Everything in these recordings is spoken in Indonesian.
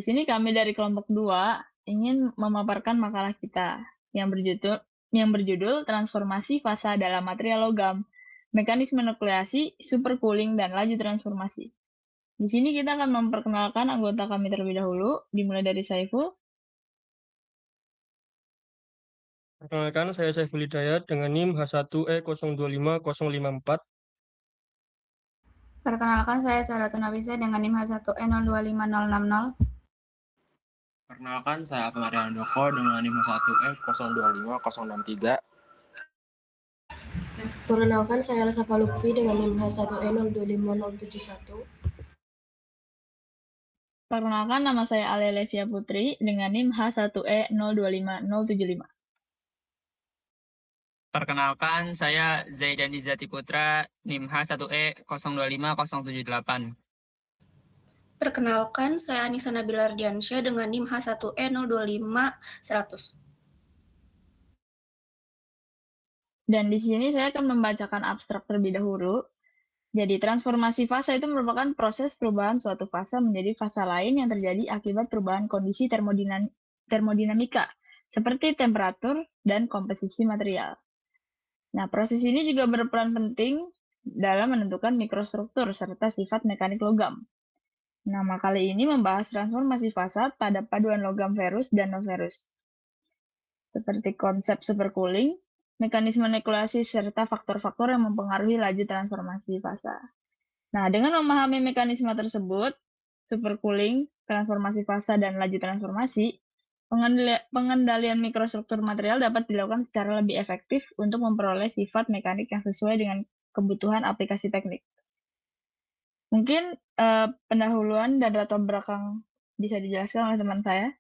Di sini kami dari kelompok 2 ingin memaparkan makalah kita yang berjudul Transformasi Fasa dalam Material Logam, Mekanisme Nukleasi, Supercooling, dan Laju Transformasi. Di sini kita akan memperkenalkan anggota kami terlebih dahulu, dimulai dari Saiful. Perkenalkan, saya Saiful Hidayat dengan NIM H1E025054. Perkenalkan, saya Sahadatun Nafisa dengan NIM H1E025060. Perkenalkan, saya Alfa Doko dengan NIM H1E025063. Perkenalkan, saya Elsa Lutfi dengan NIM H1E025071. Perkenalkan, nama saya Alia Levia Putri dengan NIM H1E025075. Perkenalkan, saya Zaidan Izzati Putra, NIM H1E025078. Perkenalkan, saya Anissa Nabila Ardiansyah dengan NIM H1E025100. Dan di sini saya akan membacakan abstrak terlebih dahulu. Jadi, transformasi fasa itu merupakan proses perubahan suatu fasa menjadi fasa lain yang terjadi akibat perubahan kondisi termodinamika, seperti temperatur dan komposisi material. Nah, proses ini juga berperan penting dalam menentukan mikrostruktur serta sifat mekanik logam. Nama kali ini membahas transformasi fasa pada paduan logam ferus dan non-ferus, seperti konsep supercooling, mekanisme nukleasi, serta faktor-faktor yang mempengaruhi laju transformasi fasa. Nah, dengan memahami mekanisme tersebut, supercooling, transformasi fasa, dan laju transformasi, pengendalian mikrostruktur material dapat dilakukan secara lebih efektif untuk memperoleh sifat mekanik yang sesuai dengan kebutuhan aplikasi teknik. Mungkin pendahuluan dan latar belakang bisa dijelaskan oleh teman saya.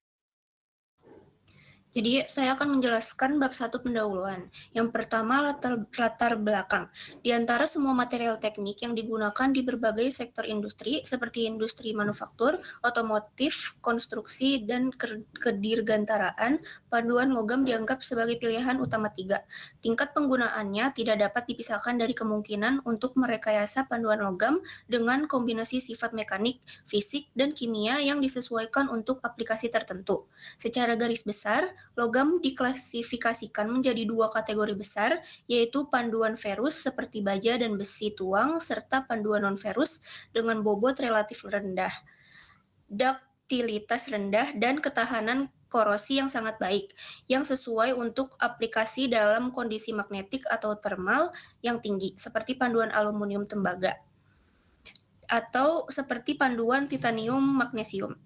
Jadi, saya akan menjelaskan bab 1 pendahuluan. Yang pertama, latar belakang. Di antara semua material teknik yang digunakan di berbagai sektor industri, seperti industri manufaktur, otomotif, konstruksi, dan kedirgantaraan, paduan logam dianggap sebagai pilihan utama 3. Tingkat penggunaannya tidak dapat dipisahkan dari kemungkinan untuk merekayasa paduan logam dengan kombinasi sifat mekanik, fisik, dan kimia yang disesuaikan untuk aplikasi tertentu. Secara garis besar, logam diklasifikasikan menjadi 2 kategori besar, yaitu panduan ferus seperti baja dan besi tuang, serta panduan non-ferus dengan bobot relatif rendah, duktilitas rendah, dan ketahanan korosi yang sangat baik, yang sesuai untuk aplikasi dalam kondisi magnetik atau termal yang tinggi, seperti panduan aluminium tembaga, atau seperti panduan titanium magnesium.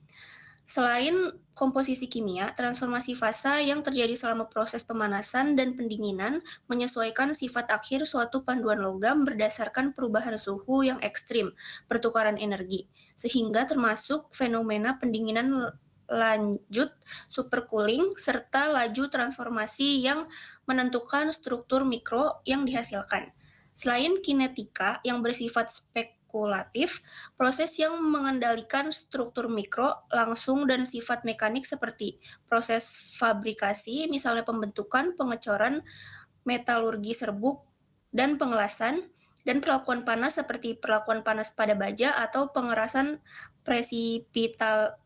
Selain komposisi kimia, transformasi fasa yang terjadi selama proses pemanasan dan pendinginan menyesuaikan sifat akhir suatu panduan logam berdasarkan perubahan suhu yang ekstrim, pertukaran energi, sehingga termasuk fenomena pendinginan lanjut, supercooling, serta laju transformasi yang menentukan struktur mikro yang dihasilkan. Selain kinetika yang bersifat spekulatif, proses yang mengendalikan struktur mikro langsung dan sifat mekanik seperti proses fabrikasi, misalnya pembentukan, pengecoran, metalurgi serbuk, dan pengelasan, dan perlakuan panas seperti perlakuan panas pada baja atau pengerasan presipitasi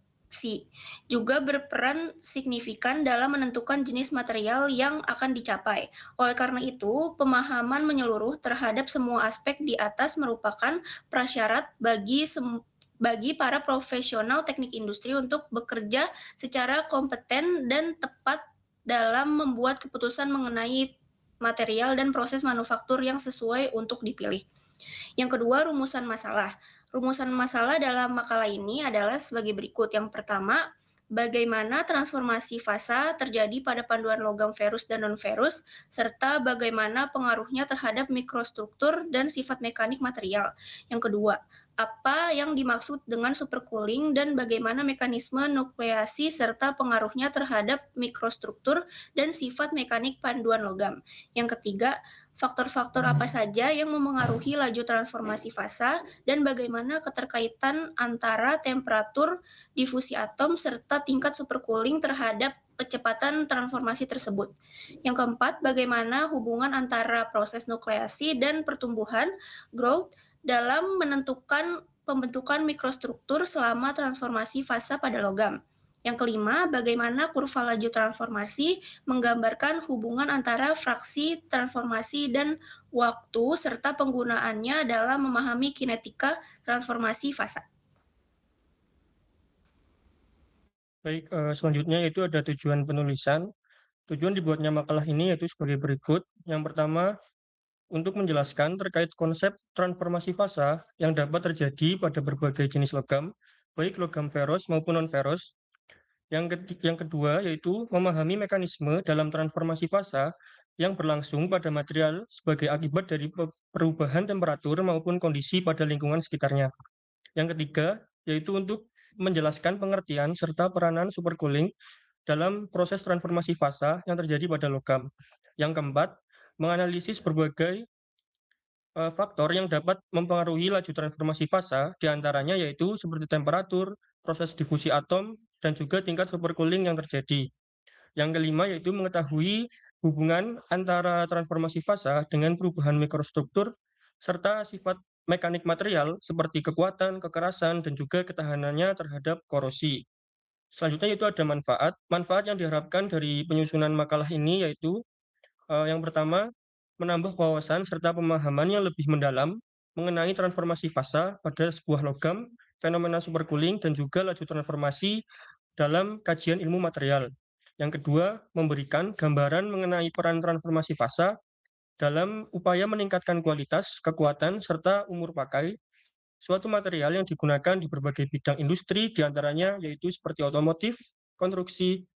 juga berperan signifikan dalam menentukan jenis material yang akan dicapai. Oleh karena itu, pemahaman menyeluruh terhadap semua aspek di atas merupakan prasyarat bagi para profesional teknik industri untuk bekerja secara kompeten dan tepat dalam membuat keputusan mengenai material dan proses manufaktur yang sesuai untuk dipilih. Yang kedua, rumusan masalah. Rumusan masalah dalam makalah ini adalah sebagai berikut. Yang pertama, bagaimana transformasi fasa terjadi pada panduan logam ferus dan non-ferus, serta bagaimana pengaruhnya terhadap mikrostruktur dan sifat mekanik material. Yang kedua, apa yang dimaksud dengan supercooling dan bagaimana mekanisme nukleasi serta pengaruhnya terhadap mikrostruktur dan sifat mekanik panduan logam. Yang ketiga, faktor-faktor apa saja yang memengaruhi laju transformasi fasa dan bagaimana keterkaitan antara temperatur, difusi atom, serta tingkat supercooling terhadap kecepatan transformasi tersebut. Yang keempat, bagaimana hubungan antara proses nukleasi dan pertumbuhan, growth, dalam menentukan pembentukan mikrostruktur selama transformasi fasa pada logam. Yang kelima, bagaimana kurva laju transformasi menggambarkan hubungan antara fraksi transformasi dan waktu serta penggunaannya dalam memahami kinetika transformasi fasa. Baik, selanjutnya yaitu ada tujuan penulisan. Tujuan dibuatnya makalah ini yaitu sebagai berikut. Yang pertama, untuk menjelaskan terkait konsep transformasi fasa yang dapat terjadi pada berbagai jenis logam, baik logam ferros maupun non-ferros. Yang kedua yaitu memahami mekanisme dalam transformasi fasa yang berlangsung pada material sebagai akibat dari perubahan temperatur maupun kondisi pada lingkungan sekitarnya. Yang ketiga yaitu untuk menjelaskan pengertian serta peranan supercooling dalam proses transformasi fasa yang terjadi pada logam. Yang keempat, menganalisis berbagai faktor yang dapat mempengaruhi laju transformasi fasa, diantaranya yaitu seperti temperatur, proses difusi atom, dan juga tingkat supercooling yang terjadi. Yang kelima yaitu mengetahui hubungan antara transformasi fasa dengan perubahan mikrostruktur, serta sifat mekanik material seperti kekuatan, kekerasan, dan juga ketahanannya terhadap korosi. Selanjutnya itu ada manfaat. Manfaat yang diharapkan dari penyusunan makalah ini yaitu yang pertama, menambah wawasan serta pemahaman yang lebih mendalam mengenai transformasi fasa pada sebuah logam, fenomena supercooling, dan juga laju transformasi dalam kajian ilmu material. Yang kedua, memberikan gambaran mengenai peran transformasi fasa dalam upaya meningkatkan kualitas, kekuatan, serta umur pakai suatu material yang digunakan di berbagai bidang industri, diantaranya yaitu seperti otomotif, konstruksi,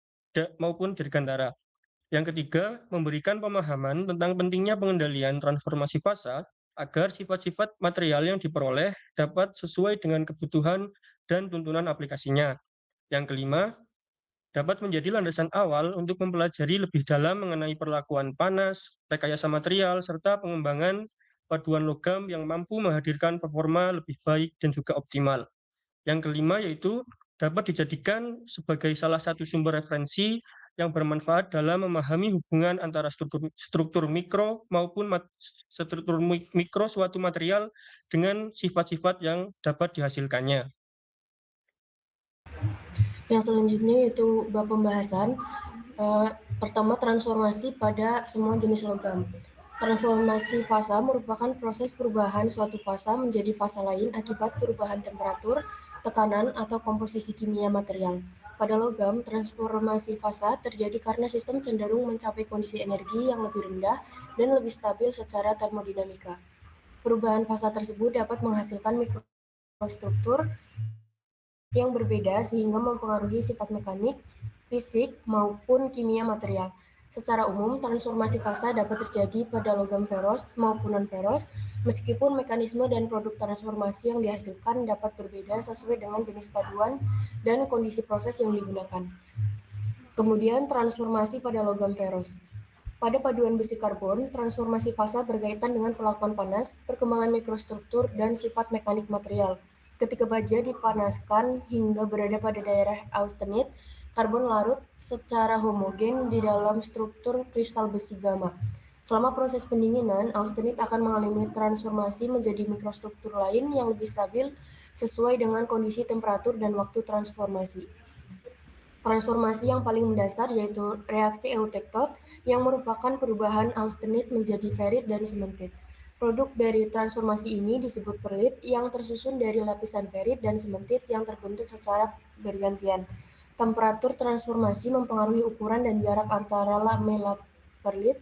maupun dirgantara. Yang ketiga, memberikan pemahaman tentang pentingnya pengendalian transformasi fasa agar sifat-sifat material yang diperoleh dapat sesuai dengan kebutuhan dan tuntunan aplikasinya. Yang kelima, dapat menjadi landasan awal untuk mempelajari lebih dalam mengenai perlakuan panas, rekayasa material, serta pengembangan paduan logam yang mampu menghadirkan performa lebih baik dan juga optimal. Yang kelima yaitu dapat dijadikan sebagai salah satu sumber referensi yang bermanfaat dalam memahami hubungan antara struktur mikro maupun struktur mikro suatu material dengan sifat-sifat yang dapat dihasilkannya. Yang selanjutnya yaitu bab pembahasan. Pertama, transformasi pada semua jenis logam. Transformasi fasa merupakan proses perubahan suatu fasa menjadi fasa lain akibat perubahan temperatur, tekanan, atau komposisi kimia material. Pada logam, transformasi fasa terjadi karena sistem cenderung mencapai kondisi energi yang lebih rendah dan lebih stabil secara termodinamika. Perubahan fasa tersebut dapat menghasilkan mikrostruktur yang berbeda sehingga mempengaruhi sifat mekanik, fisik, maupun kimia material. Secara umum, transformasi fasa dapat terjadi pada logam ferros maupun non-ferros, meskipun mekanisme dan produk transformasi yang dihasilkan dapat berbeda sesuai dengan jenis paduan dan kondisi proses yang digunakan. Kemudian, transformasi pada logam ferros. Pada paduan besi karbon, transformasi fasa berkaitan dengan perlakuan panas, perkembangan mikrostruktur, dan sifat mekanik material. Ketika baja dipanaskan hingga berada pada daerah austenit, karbon larut secara homogen di dalam struktur kristal besi gamma. Selama proses pendinginan, austenit akan mengalami transformasi menjadi mikrostruktur lain yang lebih stabil sesuai dengan kondisi temperatur dan waktu transformasi. Transformasi yang paling mendasar yaitu reaksi eutektot yang merupakan perubahan austenit menjadi ferit dan sementit. Produk dari transformasi ini disebut perlit yang tersusun dari lapisan ferit dan sementit yang terbentuk secara bergantian. Temperatur transformasi mempengaruhi ukuran dan jarak antara lamela perlit.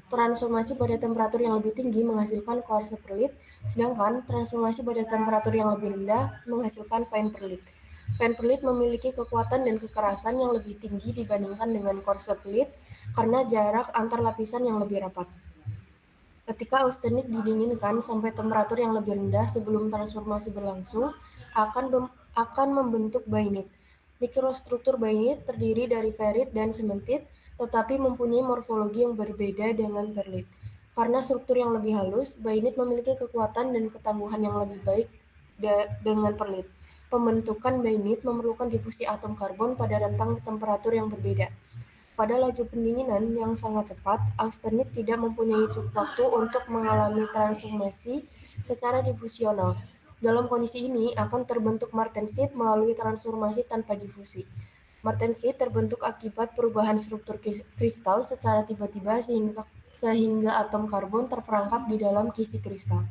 Transformasi pada temperatur yang lebih tinggi menghasilkan kuarsa perlit, sedangkan transformasi pada temperatur yang lebih rendah menghasilkan fine perlit. Fine perlit memiliki kekuatan dan kekerasan yang lebih tinggi dibandingkan dengan kuarsa perlit karena jarak antar lapisan yang lebih rapat. Ketika austenit didinginkan sampai temperatur yang lebih rendah sebelum transformasi berlangsung, akan membentuk bainit. Mikrostruktur bainit terdiri dari ferit dan sementit, tetapi mempunyai morfologi yang berbeda dengan perlit. Karena struktur yang lebih halus, bainit memiliki kekuatan dan ketangguhan yang lebih baik dengan perlit. Pembentukan bainit memerlukan difusi atom karbon pada rentang temperatur yang berbeda. Pada laju pendinginan yang sangat cepat, austenit tidak mempunyai cukup waktu untuk mengalami transformasi secara difusional. Dalam kondisi ini akan terbentuk martensite melalui transformasi tanpa difusi. Martensite terbentuk akibat perubahan struktur kristal secara tiba-tiba sehingga atom karbon terperangkap di dalam kisi kristal.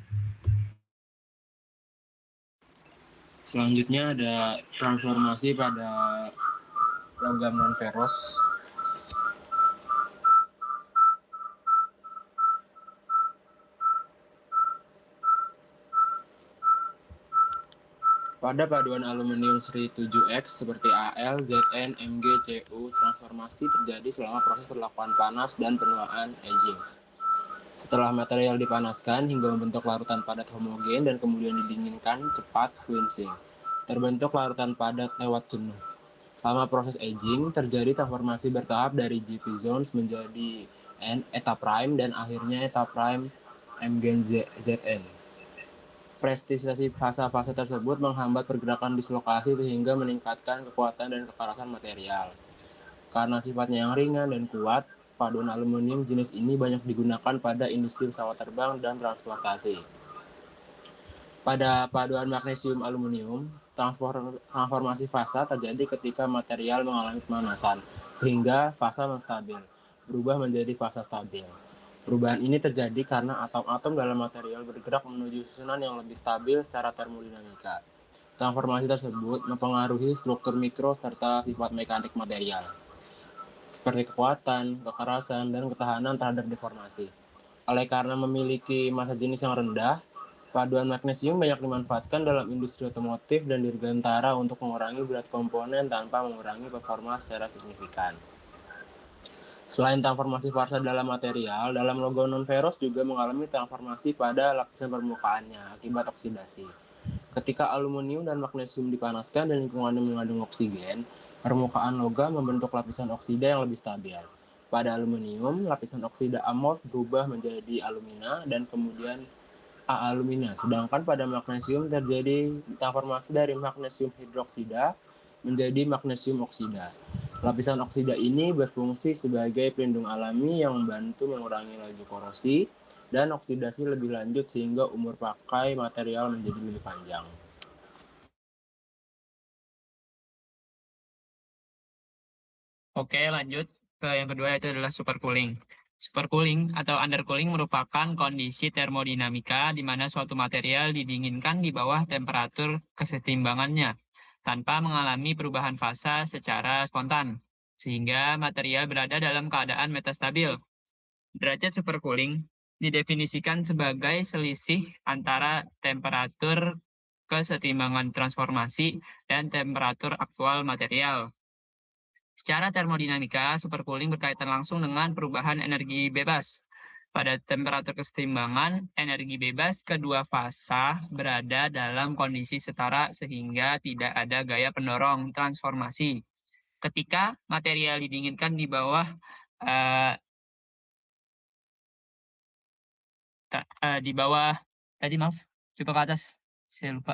Selanjutnya ada transformasi pada logam non-ferrous. Pada paduan aluminium seri 7X seperti Al, Zn, Mg, Cu, transformasi terjadi selama proses perlakuan panas dan penuaan aging. Setelah material dipanaskan hingga membentuk larutan padat homogen dan kemudian didinginkan cepat quenching. Terbentuk larutan padat lewat jenuh. Selama proses aging, terjadi transformasi bertahap dari GP zones menjadi N, eta prime, dan akhirnya eta prime Mgen Zn. Prestisasi fase-fase tersebut menghambat pergerakan dislokasi sehingga meningkatkan kekuatan dan kekerasan material. Karena sifatnya yang ringan dan kuat, paduan aluminium jenis ini banyak digunakan pada industri pesawat terbang dan transportasi. Pada paduan magnesium aluminium, transformasi fasa terjadi ketika material mengalami pemanasan, sehingga fasa menstabil, berubah menjadi fasa stabil. Perubahan ini terjadi karena atom-atom dalam material bergerak menuju susunan yang lebih stabil secara termodinamika. Transformasi tersebut mempengaruhi struktur mikro serta sifat mekanik material, seperti kekuatan, kekerasan, dan ketahanan terhadap deformasi. Oleh karena memiliki massa jenis yang rendah, paduan magnesium banyak dimanfaatkan dalam industri otomotif dan dirgantara untuk mengurangi berat komponen tanpa mengurangi performa secara signifikan. Selain transformasi fasa dalam material, dalam logam non-ferrous juga mengalami transformasi pada lapisan permukaannya akibat oksidasi. Ketika aluminium dan magnesium dipanaskan dan lingkungannya mengandung oksigen, permukaan logam membentuk lapisan oksida yang lebih stabil. Pada aluminium, lapisan oksida amorf berubah menjadi alumina dan kemudian A-alumina, sedangkan pada magnesium terjadi transformasi dari magnesium hidroksida menjadi magnesium oksida. Lapisan oksida ini berfungsi sebagai pelindung alami yang membantu mengurangi laju korosi dan oksidasi lebih lanjut sehingga umur pakai material menjadi lebih panjang. Oke, lanjut ke yang kedua, yaitu adalah supercooling. Supercooling atau undercooling merupakan kondisi termodinamika di mana suatu material didinginkan di bawah temperatur kesetimbangannya tanpa mengalami perubahan fasa secara spontan, sehingga material berada dalam keadaan metastabil. Derajat supercooling didefinisikan sebagai selisih antara temperatur kesetimbangan transformasi dan temperatur aktual material. Secara termodinamika, supercooling berkaitan langsung dengan perubahan energi bebas. Pada temperatur kesetimbangan, energi bebas kedua fasa berada dalam kondisi setara sehingga tidak ada gaya pendorong transformasi. Ketika material didinginkan di bawah coba ke atas, saya lupa.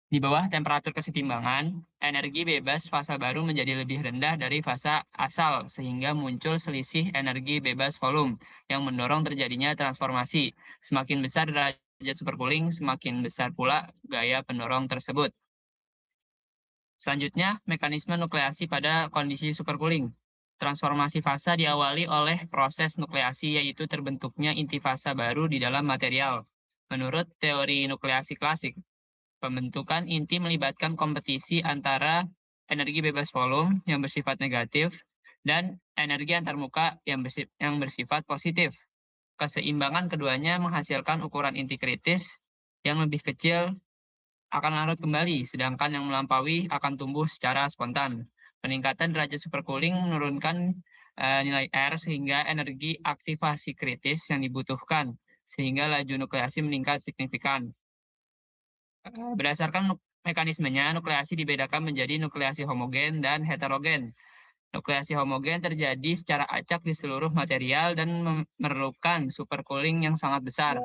Di bawah temperatur kesetimbangan, energi bebas fasa baru menjadi lebih rendah dari fasa asal, sehingga muncul selisih energi bebas volume yang mendorong terjadinya transformasi. Semakin besar derajat supercooling, semakin besar pula gaya pendorong tersebut. Selanjutnya, mekanisme nukleasi pada kondisi supercooling. Transformasi fasa diawali oleh proses nukleasi, yaitu terbentuknya inti fasa baru di dalam material. Menurut teori nukleasi klasik, pembentukan inti melibatkan kompetisi antara energi bebas volume yang bersifat negatif dan energi antarmuka yang bersifat positif. Keseimbangan keduanya menghasilkan ukuran inti kritis yang lebih kecil akan larut kembali, sedangkan yang melampaui akan tumbuh secara spontan. Peningkatan derajat supercooling menurunkan nilai R sehingga energi aktivasi kritis yang dibutuhkan, sehingga laju nukleasi meningkat signifikan. Berdasarkan mekanismenya, nukleasi dibedakan menjadi nukleasi homogen dan heterogen. Nukleasi homogen terjadi secara acak di seluruh material dan memerlukan supercooling yang sangat besar.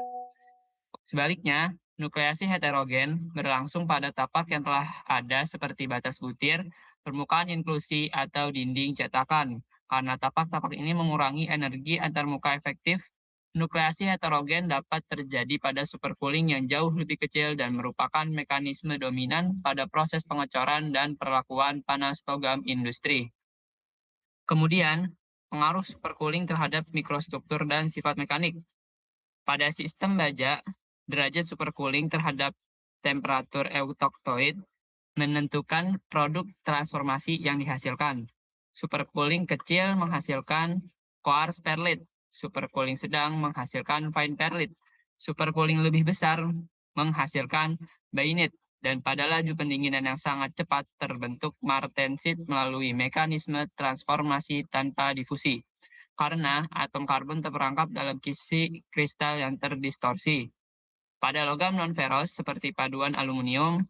Sebaliknya, nukleasi heterogen berlangsung pada tapak yang telah ada seperti batas butir, permukaan inklusi, atau dinding cetakan. Karena tapak-tapak ini mengurangi energi antarmuka efektif Nukleasi heterogen dapat terjadi pada supercooling yang jauh lebih kecil dan merupakan mekanisme dominan pada proses pengecoran dan perlakuan panas logam industri. Kemudian, pengaruh supercooling terhadap mikrostruktur dan sifat mekanik. Pada sistem baja, derajat supercooling terhadap temperatur eutoktoid menentukan produk transformasi yang dihasilkan. Supercooling kecil menghasilkan coarse perlite, supercooling sedang menghasilkan fine perlite, supercooling lebih besar menghasilkan bainite, dan pada laju pendinginan yang sangat cepat terbentuk martensit melalui mekanisme transformasi tanpa difusi, karena atom karbon terperangkap dalam kisi kristal yang terdistorsi. Pada logam non-ferrous seperti paduan aluminium,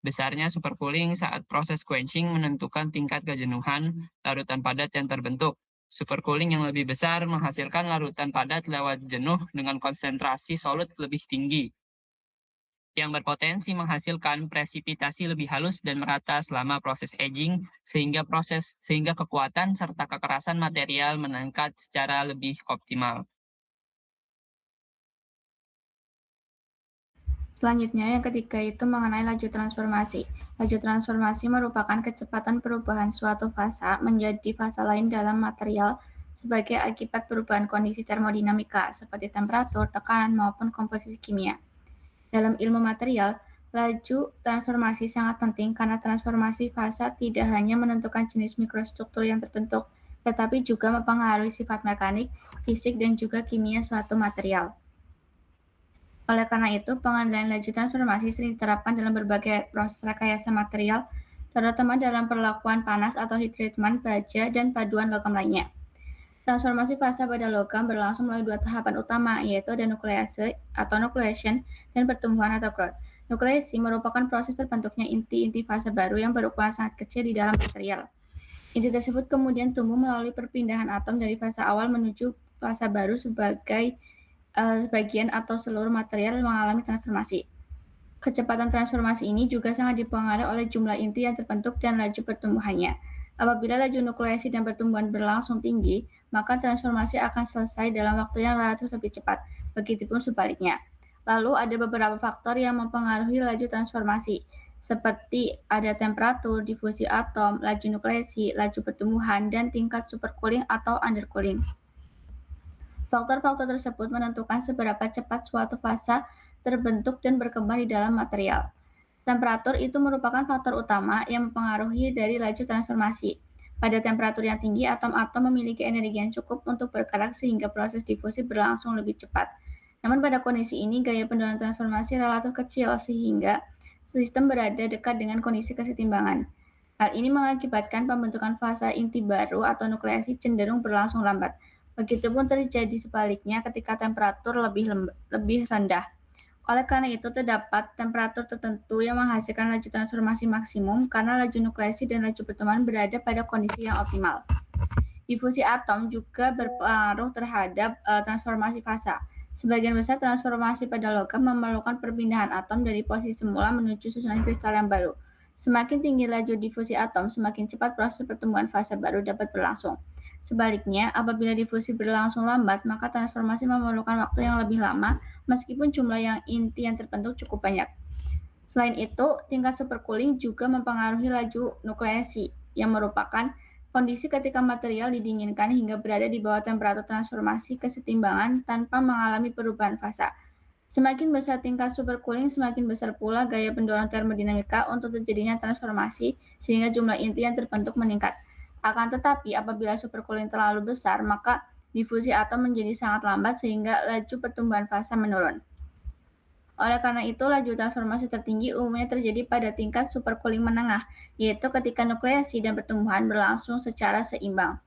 besarnya supercooling saat proses quenching menentukan tingkat kejenuhan larutan padat yang terbentuk. Supercooling yang lebih besar menghasilkan larutan padat lewat jenuh dengan konsentrasi solid lebih tinggi, yang berpotensi menghasilkan presipitasi lebih halus dan merata selama proses aging, sehingga kekuatan serta kekerasan material meningkat secara lebih optimal. Selanjutnya, yang ketiga itu mengenai laju transformasi. Laju transformasi merupakan kecepatan perubahan suatu fasa menjadi fasa lain dalam material sebagai akibat perubahan kondisi termodinamika seperti temperatur, tekanan, maupun komposisi kimia. Dalam ilmu material, laju transformasi sangat penting karena transformasi fasa tidak hanya menentukan jenis mikrostruktur yang terbentuk, tetapi juga mempengaruhi sifat mekanik, fisik, dan juga kimia suatu material. Oleh karena itu, pengendalian laju transformasi sering diterapkan dalam berbagai proses rekayasa material, terutama dalam perlakuan panas atau heat treatment baja dan paduan logam lainnya. Transformasi fasa pada logam berlangsung melalui dua tahapan utama, yaitu ada nuklease atau nucleation dan pertumbuhan atau growth. Nukleasi merupakan proses terbentuknya inti-inti fasa baru yang berukuran sangat kecil di dalam material. Inti tersebut kemudian tumbuh melalui perpindahan atom dari fasa awal menuju fasa baru sebagai sebagian atau seluruh material mengalami transformasi. Kecepatan transformasi ini juga sangat dipengaruhi oleh jumlah inti yang terbentuk dan laju pertumbuhannya. Apabila laju nukleasi dan pertumbuhan berlangsung tinggi, maka transformasi akan selesai dalam waktu yang relatif lebih cepat. Begitupun sebaliknya. Lalu ada beberapa faktor yang mempengaruhi laju transformasi, seperti ada temperatur, difusi atom, laju nukleasi, laju pertumbuhan, dan tingkat supercooling atau undercooling. Faktor-faktor tersebut menentukan seberapa cepat suatu fasa terbentuk dan berkembang di dalam material. Temperatur itu merupakan faktor utama yang mempengaruhi dari laju transformasi. Pada temperatur yang tinggi, atom-atom memiliki energi yang cukup untuk bergerak sehingga proses difusi berlangsung lebih cepat. Namun pada kondisi ini, gaya pendorong transformasi relatif kecil sehingga sistem berada dekat dengan kondisi kesetimbangan. Hal ini mengakibatkan pembentukan fasa inti baru atau nukleasi cenderung berlangsung lambat. Begitupun terjadi sebaliknya ketika temperatur lebih rendah. Oleh karena itu, terdapat temperatur tertentu yang menghasilkan laju transformasi maksimum karena laju nukleasi dan laju pertumbuhan berada pada kondisi yang optimal. Difusi atom juga berpengaruh terhadap transformasi fasa. Sebagian besar transformasi pada logam memerlukan perpindahan atom dari posisi semula menuju susunan kristal yang baru. Semakin tinggi laju difusi atom, semakin cepat proses pertumbuhan fasa baru dapat berlangsung. Sebaliknya, apabila difusi berlangsung lambat, maka transformasi memerlukan waktu yang lebih lama meskipun jumlah yang inti yang terbentuk cukup banyak. Selain itu, tingkat supercooling juga mempengaruhi laju nukleasi, yang merupakan kondisi ketika material didinginkan hingga berada di bawah temperatur transformasi kesetimbangan tanpa mengalami perubahan fasa. Semakin besar tingkat supercooling, semakin besar pula gaya pendorong termodinamika untuk terjadinya transformasi, sehingga jumlah inti yang terbentuk meningkat. Akan tetapi, apabila supercooling terlalu besar, maka difusi atom menjadi sangat lambat sehingga laju pertumbuhan fasa menurun. Oleh karena itu, laju transformasi tertinggi umumnya terjadi pada tingkat supercooling menengah, yaitu ketika nukleasi dan pertumbuhan berlangsung secara seimbang.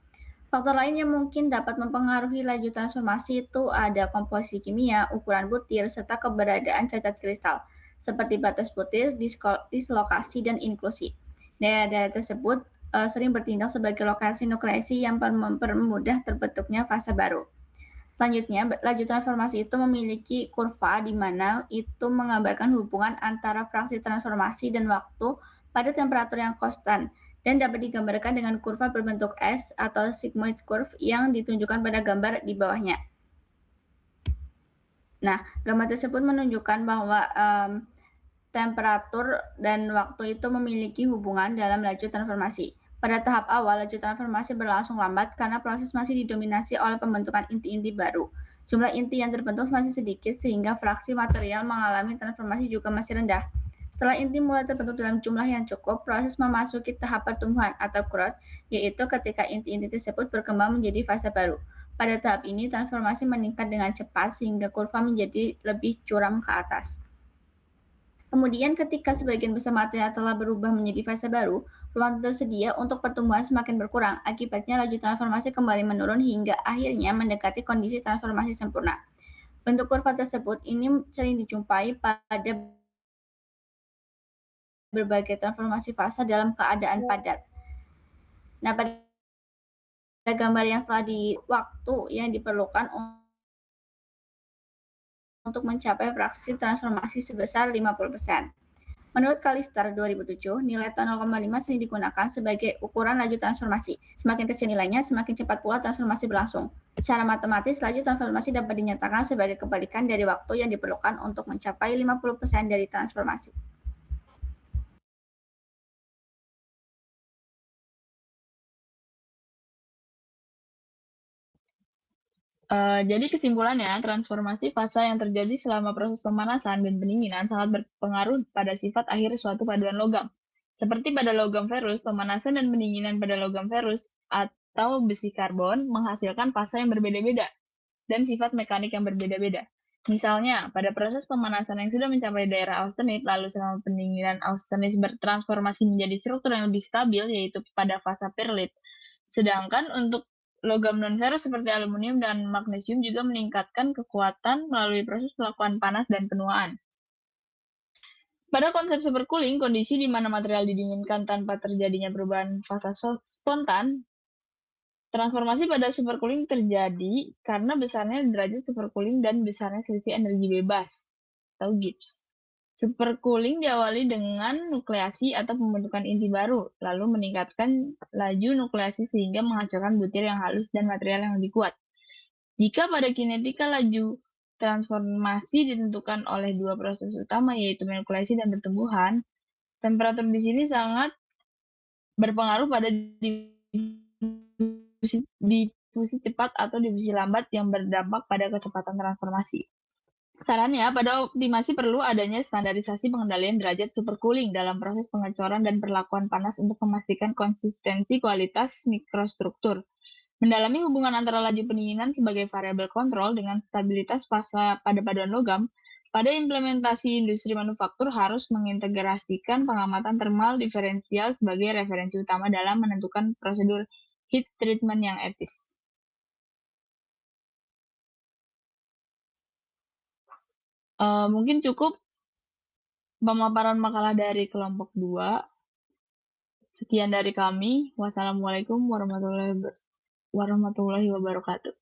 Faktor lain yang mungkin dapat mempengaruhi laju transformasi itu ada komposisi kimia, ukuran butir, serta keberadaan cacat kristal, seperti batas butir, dislokasi, dan inklusi. Daerah-daerah tersebut sering bertindak sebagai lokasi nukleasi yang mempermudah terbentuknya fase baru. Selanjutnya, laju transformasi itu memiliki kurva di mana itu menggambarkan hubungan antara fraksi transformasi dan waktu pada temperatur yang konstan dan dapat digambarkan dengan kurva berbentuk S atau sigmoid curve yang ditunjukkan pada gambar di bawahnya. Nah, gambar tersebut menunjukkan bahwa temperatur dan waktu itu memiliki hubungan dalam laju transformasi. Pada tahap awal, laju transformasi berlangsung lambat karena proses masih didominasi oleh pembentukan inti-inti baru. Jumlah inti yang terbentuk masih sedikit sehingga fraksi material mengalami transformasi juga masih rendah. Setelah inti mulai terbentuk dalam jumlah yang cukup, proses memasuki tahap pertumbuhan atau growth, yaitu ketika inti-inti tersebut berkembang menjadi fase baru. Pada tahap ini, transformasi meningkat dengan cepat sehingga kurva menjadi lebih curam ke atas. Kemudian ketika sebagian besar material telah berubah menjadi fase baru, ruang tersedia untuk pertumbuhan semakin berkurang. Akibatnya laju transformasi kembali menurun hingga akhirnya mendekati kondisi transformasi sempurna. Bentuk kurva tersebut ini sering dijumpai pada berbagai transformasi fase dalam keadaan padat. Nah, pada gambar yang telah di waktu yang diperlukan untuk mencapai fraksi transformasi sebesar 50%. Menurut Kalister 2007, nilai T 0,5 sering digunakan sebagai ukuran laju transformasi. Semakin kecil nilainya, semakin cepat pula transformasi berlangsung. Secara matematis, laju transformasi dapat dinyatakan sebagai kebalikan dari waktu yang diperlukan untuk mencapai 50% dari transformasi. Jadi kesimpulannya, transformasi fasa yang terjadi selama proses pemanasan dan pendinginan sangat berpengaruh pada sifat akhir suatu paduan logam. Seperti pada logam ferus, pemanasan dan pendinginan pada logam ferus atau besi karbon menghasilkan fasa yang berbeda-beda dan sifat mekanik yang berbeda-beda. Misalnya, pada proses pemanasan yang sudah mencapai daerah austenit, lalu selama pendinginan austenit bertransformasi menjadi struktur yang lebih stabil, yaitu pada fasa perlit. Sedangkan untuk logam non-ferus seperti aluminium dan magnesium juga meningkatkan kekuatan melalui proses pelakuan panas dan penuaan. Pada konsep supercooling, kondisi di mana material didinginkan tanpa terjadinya perubahan fasa spontan, transformasi pada supercooling terjadi karena besarnya derajat supercooling dan besarnya selisih energi bebas atau Gibbs. Supercooling diawali dengan nukleasi atau pembentukan inti baru, lalu meningkatkan laju nukleasi sehingga menghasilkan butir yang halus dan material yang lebih kuat. Jika pada kinetika laju transformasi ditentukan oleh dua proses utama, yaitu nukleasi dan pertumbuhan, temperatur di sini sangat berpengaruh pada difusi cepat atau difusi lambat yang berdampak pada kecepatan transformasi. Sarannya, pada optimasi perlu adanya standarisasi pengendalian derajat supercooling dalam proses pengecoran dan perlakuan panas untuk memastikan konsistensi kualitas mikrostruktur. Mendalami hubungan antara laju pendinginan sebagai variabel kontrol dengan stabilitas fasa pada paduan logam, pada implementasi industri manufaktur harus mengintegrasikan pengamatan thermal diferensial sebagai referensi utama dalam menentukan prosedur heat treatment yang etis. Mungkin cukup pemaparan makalah dari kelompok 2. Sekian dari kami. Wassalamualaikum warahmatullahi wabarakatuh.